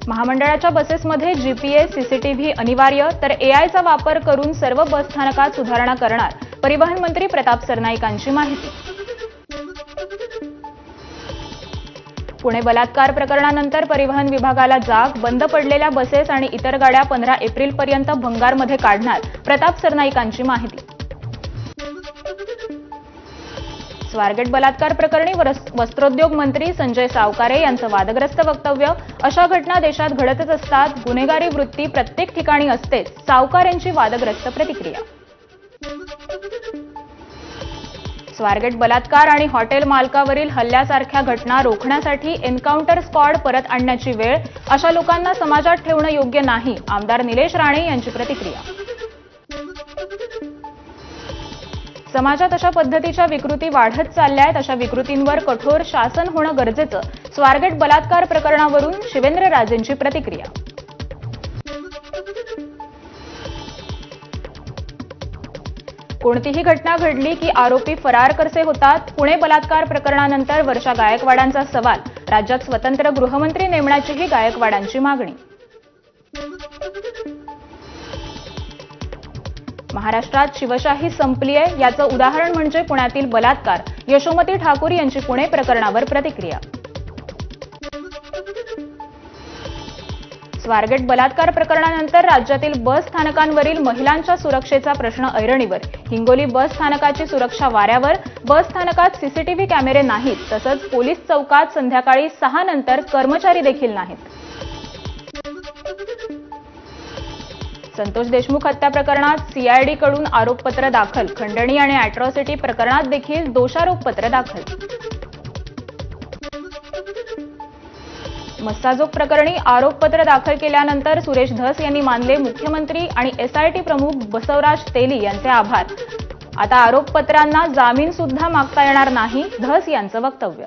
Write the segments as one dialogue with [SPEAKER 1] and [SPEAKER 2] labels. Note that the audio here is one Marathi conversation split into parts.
[SPEAKER 1] महामंडळाच्या बसेसमध्ये जीपीएस, सीसीटीव्ही अनिवार्य, तर एआयचा वापर करून सर्व बस स्थानकात सुधारणा करणार, परिवहन मंत्री प्रताप सरनाईकांची माहिती. पुणे बलात्कार प्रकरणानंतर परिवहन विभागाला जाग, बंद पडलेल्या बसेस आणि इतर गाड्या 15 एप्रिलपर्यंत भंगारमध्ये काढणार, प्रताप सरनाईकांची माहिती. स्वारगेट बलात्कार प्रकरणी वस्त्रोद्योग मंत्री संजय सावकारे यांचं वादग्रस्त वक्तव्य. अशा घटना देशात घडतच असतात, गुन्हेगारी वृत्ती प्रत्येक ठिकाणी असतेच, सावकारेंची वादग्रस्त प्रतिक्रिया. स्वारगेट बलात्कार आणि हॉटेल मालकावरील हल्ल्यासारख्या घटना रोखण्यासाठी एन्काउंटर स्क्वॉड परत आणण्याची वेळ, अशा लोकांना समाजात ठेवणं योग्य नाही, आमदार निलेश राणे यांची प्रतिक्रिया. समाजात अशा पद्धतीच्या विकृती वाढत चालल्यात, अशा विकृतींवर कठोर शासन होणं गरजेचं, स्वारगेट बलात्कार प्रकरणावरून शिवेंद्रराजेंची प्रतिक्रिया. कोणतीही घटना घडली की आरोपी फरार कसे होतात, पुणे बलात्कार प्रकरणानंतर वर्षा गायकवाडांचा सवाल. राज्यात स्वतंत्र गृहमंत्री नेमण्याचीही गायकवाडांची मागणी. महाराष्ट्रात शिवशाही संपलीय, याचं उदाहरण म्हणजे पुण्यातील बलात्कार. यशोमती ठाकूर यांची पुणे प्रकरणावर प्रतिक्रिया. स्वारगेट बलात्कार प्रकरणानंतर राज्यातील बस स्थानकांवरील महिलांच्या सुरक्षेचा प्रश्न ऐरणीवर. हिंगोली बस स्थानकाची सुरक्षा वाऱ्यावर. बस स्थानकात सीसीटीव्ही कॅमेरे नाहीत, तसंच पोलीस चौकात संध्याकाळी 6 नंतर कर्मचारी देखील नाहीत. संतोष देशमुख हत्या प्रकरणात सीआयडीकडून आरोपपत्र दाखल. खंडणी आणि अॅट्रॉसिटी प्रकरणात देखील दोषारोपपत्र दाखल. मस्साजोग प्रकरणी आरोपपत्र दाखल केल्यानंतर सुरेश धस यांनी मानले मुख्यमंत्री आणि एसआयटी प्रमुख बसवराज तेली यांचे आभार. आता आरोपपत्रांना जामीन सुद्धा मागता येणार नाही, धस यांचं वक्तव्य.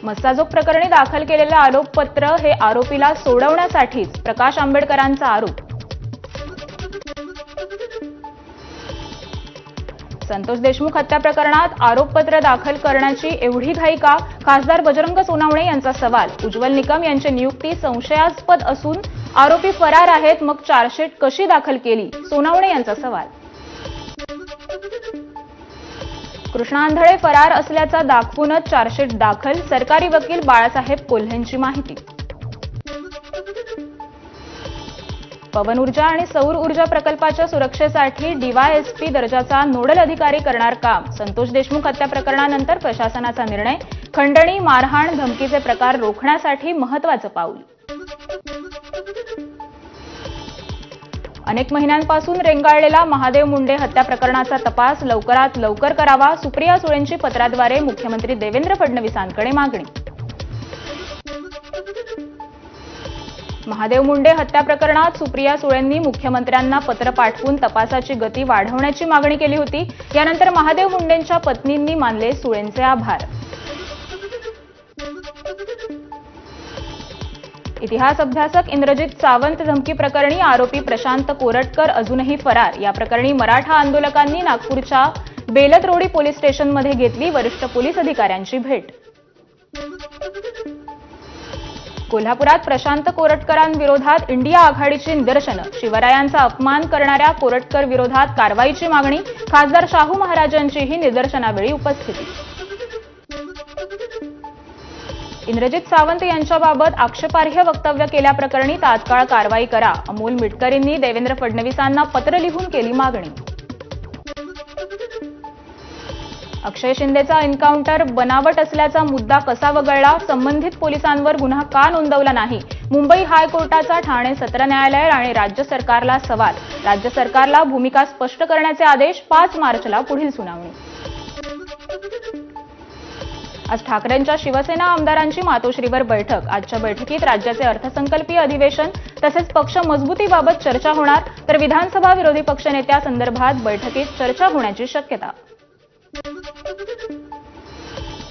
[SPEAKER 1] मस्साजोग प्रकरणी दाखल केलेलं आरोपपत्र हे आरोपीला सोडवण्यासाठीच, प्रकाश आंबेडकरांचा आरोप. संतोष देशमुख हत्या प्रकरणात आरोपपत्र दाखल करण्याची एवढी घाई का, खासदार बजरंग सोनावणे यांचा सवाल. उज्ज्वल निकम यांची नियुक्ती संशयास्पद असून आरोपी फरार आहेत, मग चार्जशीट कशी दाखल केली, सोनावणे यांचा सवाल. कृष्णा आंधळे फरार असल्याचा दाखवूनच चार्जशीट दाखल, सरकारी वकील बाळासाहेब कोल्हेंची माहिती. पवन ऊर्जा आणि सौर ऊर्जा प्रकल्पाच्या सुरक्षेसाठी डीवायएसपी दर्जाचा नोडल अधिकारी करणार काम. संतोष देशमुख हत्या प्रकरणानंतर प्रशासनाचा निर्णय. खंडणी, मारहाण, धमकीचे प्रकार रोखण्यासाठी महत्त्वाचं पाऊल. अनेक महिन्यांपासून रेंगाळलेला महादेव मुंडे हत्या प्रकरणाचा तपास लवकरात लवकर करावा, सुप्रिया सुळेंची पत्राद्वारे मुख्यमंत्री देवेंद्र फडणवीसांकडे मागणी. महादेव मुंडे हत्या प्रकरणात सुप्रिया सुळेंनी मुख्यमंत्र्यांना पत्र पाठवून तपासाची गती वाढवण्याची मागणी केली होती. यानंतर महादेव मुंडेंच्या पत्नींनी मानले सुळेंचे आभार. इतिहास अभ्यासक इंद्रजित सावंत धमकी प्रकरणी आरोपी प्रशांत कोरटकर अजूनही फरार. या प्रकरणी मराठा आंदोलकांनी नागपूरच्या बेलतरोडी पोलीस स्टेशनमध्ये घेतली वरिष्ठ पोलीस अधिकाऱ्यांची भेट. कोल्हापुरात प्रशांत कोरटकरांविरोधात इंडिया आघाडीची निदर्शनं. शिवरायांचा अपमान करणाऱ्या कोरटकर विरोधात कारवाईची मागणी. खासदार शाहू महाराजांचीही निदर्शनावेळी उपस्थिती. इंद्रजित सावंत यांच्याबाबत आक्षेपार्ह वक्तव्य केल्याप्रकरणी तात्काळ कारवाई करा. अमोल मिटकरींनी देवेंद्र फडणवीसांना पत्र लिहून केली मागणी. अक्षय शिंदेचा एन्काउंटर बनावट असल्याचा मुद्दा कसा वगळला, संबंधित पोलिसांवर गुन्हा का नोंदवला नाही, मुंबई हायकोर्टाचा ठाणे सत्र न्यायालय आणि राज्य सरकारला सवाल. राज्य सरकारला भूमिका स्पष्ट करण्याचे आदेश. 5 मार्चला पुढील सुनावणी. आज ठाकरेंच्या शिवसेना आमदारांची मातोश्रीवर बैठक. आजच्या बैठकीत राज्याचे अर्थसंकल्पीय अधिवेशन तसेच पक्ष मजबूतीबाबत चर्चा होणार, तर विधानसभा विरोधी पक्षनेत्यासंदर्भात बैठकीत चर्चा होण्याची शक्यता.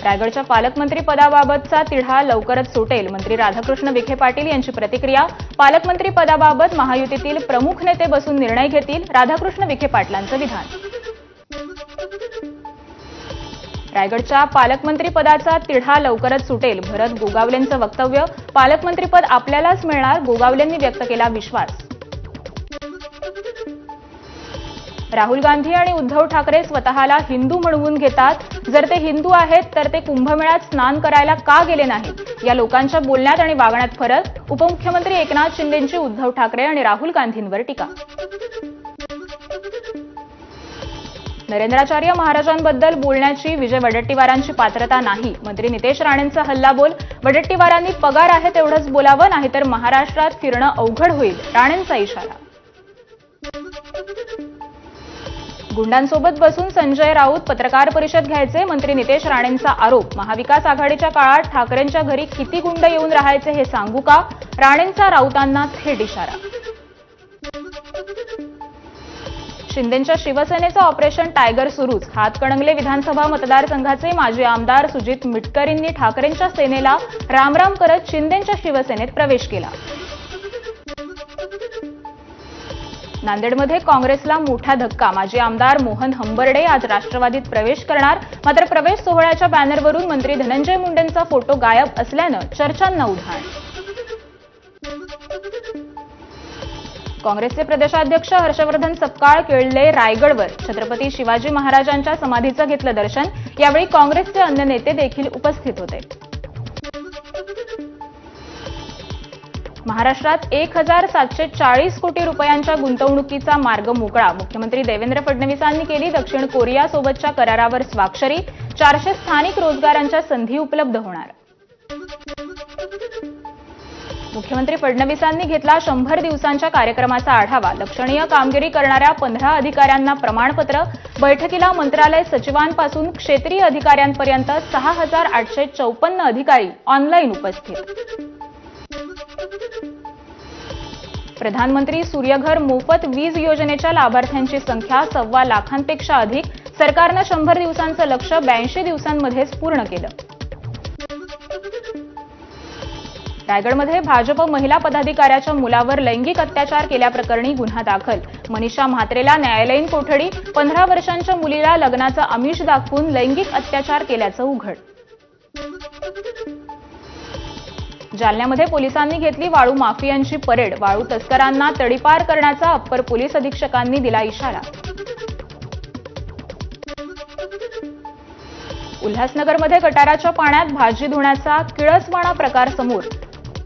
[SPEAKER 1] रायगडच्या पालकमंत्री पदाबाबतचा तिढा लवकरच सुटेल, मंत्री राधाकृष्ण विखे पाटील यांची प्रतिक्रिया. पालकमंत्री पदाबाबत महायुतीतील प्रमुख नेते बसून निर्णय घेतील, राधाकृष्ण विखे पाटलांचं विधान. रायगडच्या पालकमंत्री पदाचा तिढा लवकरच सुटेल. भरत गोगावलेंचं वक्तव्य. पालकमंत्रीपद आपल्यालाच मिळणार, गोगावलेंनी व्यक्त केला विश्वास. राहुल गांधी आणि उद्धव ठाकरे स्वतःला हिंदू म्हणवून घेतात. जर ते हिंदू आहेत तर ते कुंभमेळ्यात स्नान करायला का गेले नाहीत? या लोकांच्या बोलण्यात आणि वागण्यात फरक. उपमुख्यमंत्री एकनाथ शिंदेंची उद्धव ठाकरे आणि राहुल गांधींवर टीका. नरेंद्राचार्य महाराजांबद्दल बोलण्याची विजय वडेट्टीवारांची पात्रता नाही. मंत्री नितेश राणेंचा हल्लाबोल. वडेट्टीवारांनी पगार आहे तेवढंच बोलावं, नाहीतर महाराष्ट्रात फिरणं अवघड होईल, राणेंचा इशारा. गुंडांसोबत बसून संजय राऊत पत्रकार परिषद घ्यायचे, मंत्री नितेश राणेंचा आरोप. महाविकास आघाडीच्या काळात ठाकरेंच्या घरी किती गुंड येऊन राहायचे हे सांगू का? राणेंचा राऊतांना थेट इशारा. शिंदेंच्या शिवसेनेचं ऑपरेशन टायगर सुरूच. हातकणंगले विधानसभा मतदारसंघाचे माजी आमदार सुजित मिटकरींनी ठाकरेंच्या सेनेला रामराम करत शिंदेंच्या शिवसेनेत प्रवेश केला. नांदेडमध्ये काँग्रेसला मोठा धक्का. माजी आमदार मोहन हंबर्डे आज राष्ट्रवादीत प्रवेश करणार. मात्र प्रवेश सोहळ्याच्या बॅनरवरून मंत्री धनंजय मुंडेंचा फोटो गायब असल्यानं चर्चांना उधाण. काँग्रेसचे प्रदेशाध्यक्ष हर्षवर्धन सपकाळ केळले रायगडवर. छत्रपती शिवाजी महाराजांच्या समाधीचं घेतलं दर्शन. यावेळी काँग्रेसचे अन्य नेते देखील उपस्थित होते. महाराष्ट्रात 1,740 कोटी रुपयांच्या गुंतवणुकीचा मार्ग मोकळा. मुख्यमंत्री देवेंद्र फडणवीसांनी केली दक्षिण कोरियासोबतच्या करारावर स्वाक्षरी. 400 स्थानिक रोजगारांच्या संधी उपलब्ध होणार. मुख्यमंत्री फडणवीसांनी घेतला 100 दिवसांच्या कार्यक्रमाचा आढावा. लक्षणीय कामगिरी करणाऱ्या 15 अधिकाऱ्यांना प्रमाणपत्र. बैठकीला मंत्रालय सचिवांपासून क्षेत्रीय अधिकाऱ्यांपर्यंत 6,854 अधिकारी ऑनलाईन उपस्थित. प्रधानमंत्री सूर्यघर मोफत वीज योजनेच्या लाभार्थ्यांची संख्या 1.25 लाखांपेक्षा अधिक. सरकारनं 100 दिवसांचं लक्ष्य 82 दिवसांमध्येच पूर्ण केलं. रायगडमध्ये भाजप महिला पदाधिकाऱ्याच्या मुलावर लैंगिक अत्याचार केल्याप्रकरणी गुन्हा दाखल. मनीषा म्हात्रेला न्यायालयीन कोठडी. 15 वर्षांच्या मुलीला लग्नाचं आमिष दाखवून लैंगिक अत्याचार केल्याचं उघड. जालन्यामध्ये पोलिसांनी घेतली वाळू माफियांची परेड. वाळू तस्करांना तडीपार करण्याचा अप्पर पोलीस अधीक्षकांनी दिला इशारा. उल्हासनगरमध्ये गटाराच्या पाण्यात भाजी धुण्याचा किळसवाणा प्रकार समोर.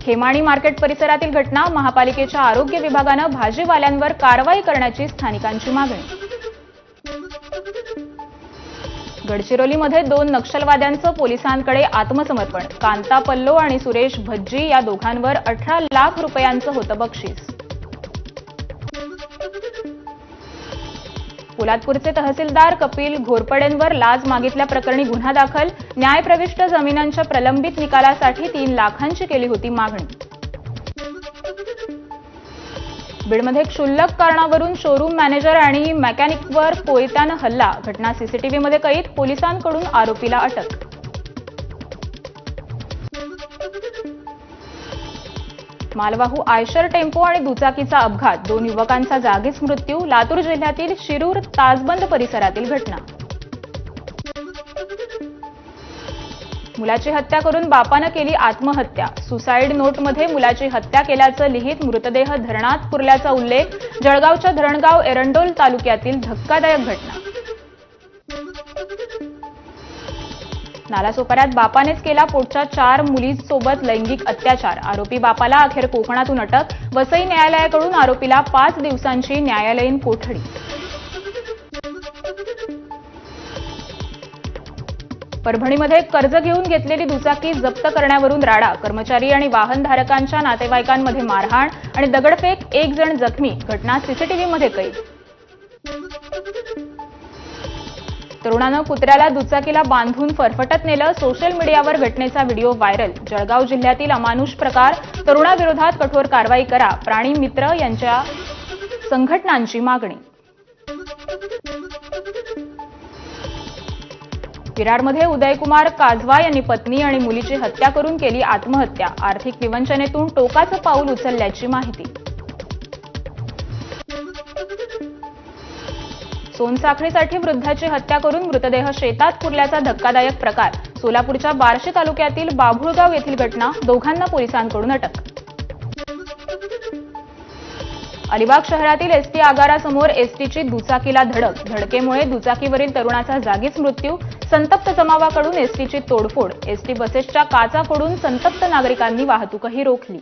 [SPEAKER 1] खेमाणी मार्केट परिसरातील घटना. महापालिकेच्या आरोग्य विभागानं भाजीवाल्यांवर कारवाई करण्याची स्थानिकांची मागणी. गडचिरोलीमध्ये 2 नक्षलवाद्यांचं पोलिसांकडे आत्मसमर्पण. कांता पल्लो आणि सुरेश भज्जी या दोघांवर 18 लाख रुपयांचं होतं बक्षीस. पोलादपूरचे तहसीलदार कपिल घोरपडेंवर लाच मागितल्याप्रकरणी गुन्हा दाखल. न्यायप्रविष्ट जमिनांच्या प्रलंबित निकालासाठी 3 लाखांची केली होती मागणी. बीडमध्ये क्षुल्लक कारणावरून शोरूम मॅनेजर आणि मेकॅनिकवर कोयत्यानं हल्ला. घटना सीसीटीव्हीमध्ये कैद. पोलिसांकडून आरोपीला अटक. मालवाहू आयशर टेम्पो आणि दुचाकीचा अपघात. 2 युवकांचा जागीच मृत्यू. लातूर जिल्ह्यातील शिरूर ताजबंद परिसरातील घटना. मुलाची हत्या करून बापानं केली आत्महत्या. सुसाईड नोटमध्ये मुलाची हत्या केल्याचं लिहित मृतदेह धरणात पुरल्याचा उल्लेख. जळगावच्या धरणगाव एरंडोल तालुक्यातील धक्कादायक घटना. नालासोपाऱ्यात बापानेच केला पोटच्या 4 मुलींसोबत लैंगिक अत्याचार. आरोपी बापाला अखेर कोकणातून अटक. वसई न्यायालयाकडून आरोपीला 5 दिवसांची न्यायालयीन कोठडी. परभणीमध्ये कर्ज घेऊन घेतलेली दुचाकी जप्त करण्यावरून राडा. कर्मचारी आणि वाहनधारकांच्या नातेवाईकांमध्ये मारहाण आणि दगडफेक. 1 जण जखमी. घटना सीसीटीव्हीमध्ये कैद. तरुणानं कुत्र्याला दुचाकीला बांधून फरफटत नेलं. सोशल मीडियावर घटनेचा व्हिडिओ व्हायरल. जळगाव जिल्ह्यातील अमानुष प्रकार. तरुणाविरोधात कठोर कारवाई करा. प्राणी मित्र यांच्या संघटनांची मागणी. विरारमध्ये उदयकुमार काजवा यांनी पत्नी आणि मुलीची हत्या करून केली आत्महत्या. आर्थिक विवंचनेतून टोकाचं पाऊल उचलल्याची माहिती. सोनसाखळीसाठी वृद्धाची हत्या करून मृतदेह शेतात पुरल्याचा धक्कादायक प्रकार. सोलापूरच्या बार्शी तालुक्यातील बाभुळगाव येथील घटना. दोघांना पोलिसांकडून अटक. अलिबाग शहरातील एसटी आगारासमोर एसटीची दुचाकीला धडक. धडकेमुळे दुचाकीवरील तरुणाचा जागीच मृत्यू. संतप्त जमावाकडून एसटीची तोडफोड. एसटी बसेसच्या काचा फोडून संतप्त नागरिकांनी वाहतूकही रोखली.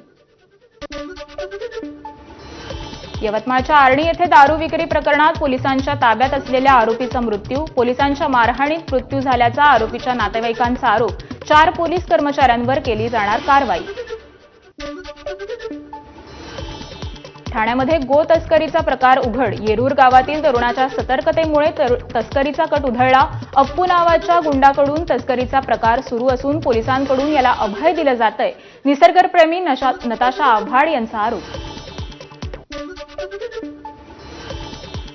[SPEAKER 1] यवतमाळच्या आर्णी येथे दारू विक्री प्रकरणात पोलिसांच्या ताब्यात असलेल्या आरोपीचा मृत्यू. पोलिसांच्या मारहाणीत मृत्यू झाल्याचा आरोपीच्या नातेवाईकांचा आरोप. 4 पोलीस कर्मचाऱ्यांवर केली जाणार कारवाई. ठाण्यामध्ये गो तस्करीचा प्रकार उघड. येरूर गावातील तरुणाच्या सतर्कतेमुळे तस्करीचा कट उधळला. अप्पू नावाच्या गुंडाकडून तस्करीचा प्रकार सुरू असून पोलिसांकडून याला अभय दिलं जातंय. निसर्गप्रेमी नताशा आव्हाड यांचा आरोप.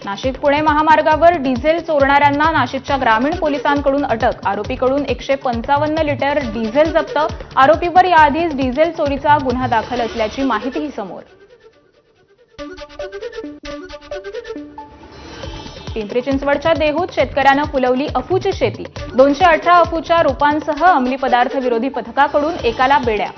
[SPEAKER 1] नाशिक पुणे महामार्गावर डिझेल चोरणाऱ्यांना नाशिकच्या ग्रामीण पोलिसांकडून अटक. आरोपीकडून 155 लिटर डिझेल जप्त. आरोपीवर याआधीच डिझेल चोरीचा गुन्हा दाखल असल्याची माहितीही समोर. पिंपरी चिंचवडच्या देहूत शेतकऱ्यानं फुलवली अफूची शेती. 218 अफूच्या रोपांसह अंमली पदार्थ विरोधी पथकाकडून एकाला बेड्या.